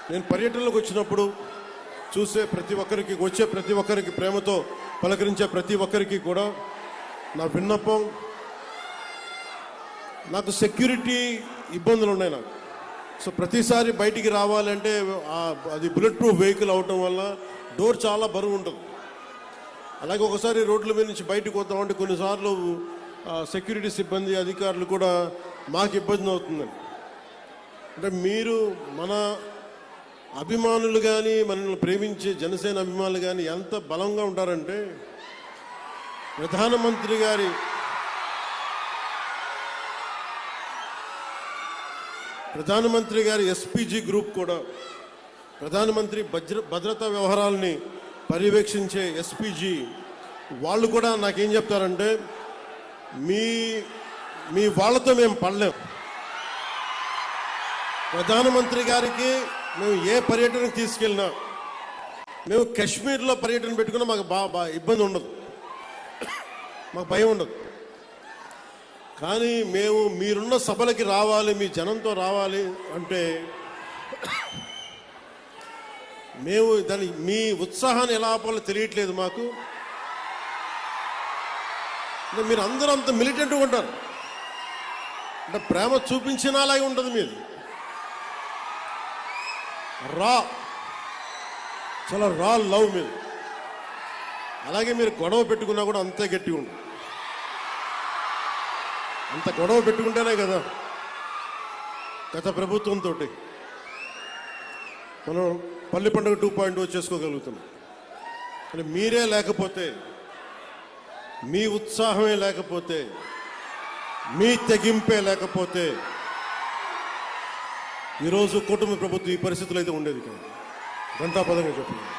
నేను పర్యటనలోకి వచ్చినప్పుడు చూసే ప్రతి ఒక్కరికి, వచ్చే ప్రతి ఒక్కరికి, ప్రేమతో పలకరించే ప్రతి ఒక్కరికి కూడా నా విన్నపం, నాకు సెక్యూరిటీ ఇబ్బందులు ఉన్నాయి నాకు. సో ప్రతిసారి బయటికి రావాలంటే అది బుల్లెట్ ప్రూఫ్ వెహికల్ అవటం వల్ల డోర్ చాలా బరువు ఉంటుంది. అలాగే ఒకసారి రోడ్ల మీద నుంచి బయటకు వద్దామంటే కొన్నిసార్లు సెక్యూరిటీ సిబ్బంది, అధికారులు కూడా మాకు ఇబ్బంది అవుతుందని. అంటే మీరు మన అభిమానులు కానీ, మనల్ని ప్రేమించే జనసేన అభిమానులు కానీ ఎంత బలంగా ఉంటారంటే, ప్రధానమంత్రి గారి ఎస్పీజీ గ్రూప్ కూడా, ప్రధానమంత్రి భద్రతా వ్యవహారాలని పర్యవేక్షించే ఎస్పీజీ వాళ్ళు కూడా నాకేం చెప్తారంటే, మీ వాళ్ళతో మేము పడలేం. ప్రధానమంత్రి గారికి మేము ఏ పర్యటనకు తీసుకెళ్ళినా, మేము కాశ్మీర్లో పర్యటన పెట్టుకున్నా మాకు ఇబ్బంది ఉండదు, మాకు భయం ఉండదు. కానీ మేము మీరున్న సభలకి రావాలి, మీ జనంతో రావాలి అంటే మేము దాని మీ ఉత్సాహాన్ని ఎలా ఆపాలో తెలియట్లేదు మాకు. అంటే మీరు అందరూ అంత మిలిటెంట్గా ఉంటారు, అంటే ప్రేమ చూపించినలాగే ఉంటుంది మీది. చాలా రా లవ్ మీద. అలాగే మీరు గొడవ పెట్టుకున్నా కూడా అంతే గట్టిగా ఉంటుంది. అంత గొడవ పెట్టుకుంటేనే కదా గత ప్రభుత్వంతో మనం పల్లి పండుగ 2.0 చేసుకోగలుగుతున్నాం. కానీ మీరే లేకపోతే, మీ ఉత్సాహమే లేకపోతే, మీ తెగింపే లేకపోతే ఈరోజు కుటుంబ ప్రభుత్వం ఈ పరిస్థితులు అయితే ఉండేది కాదు. గంటాపదంగా చెప్తున్నాను.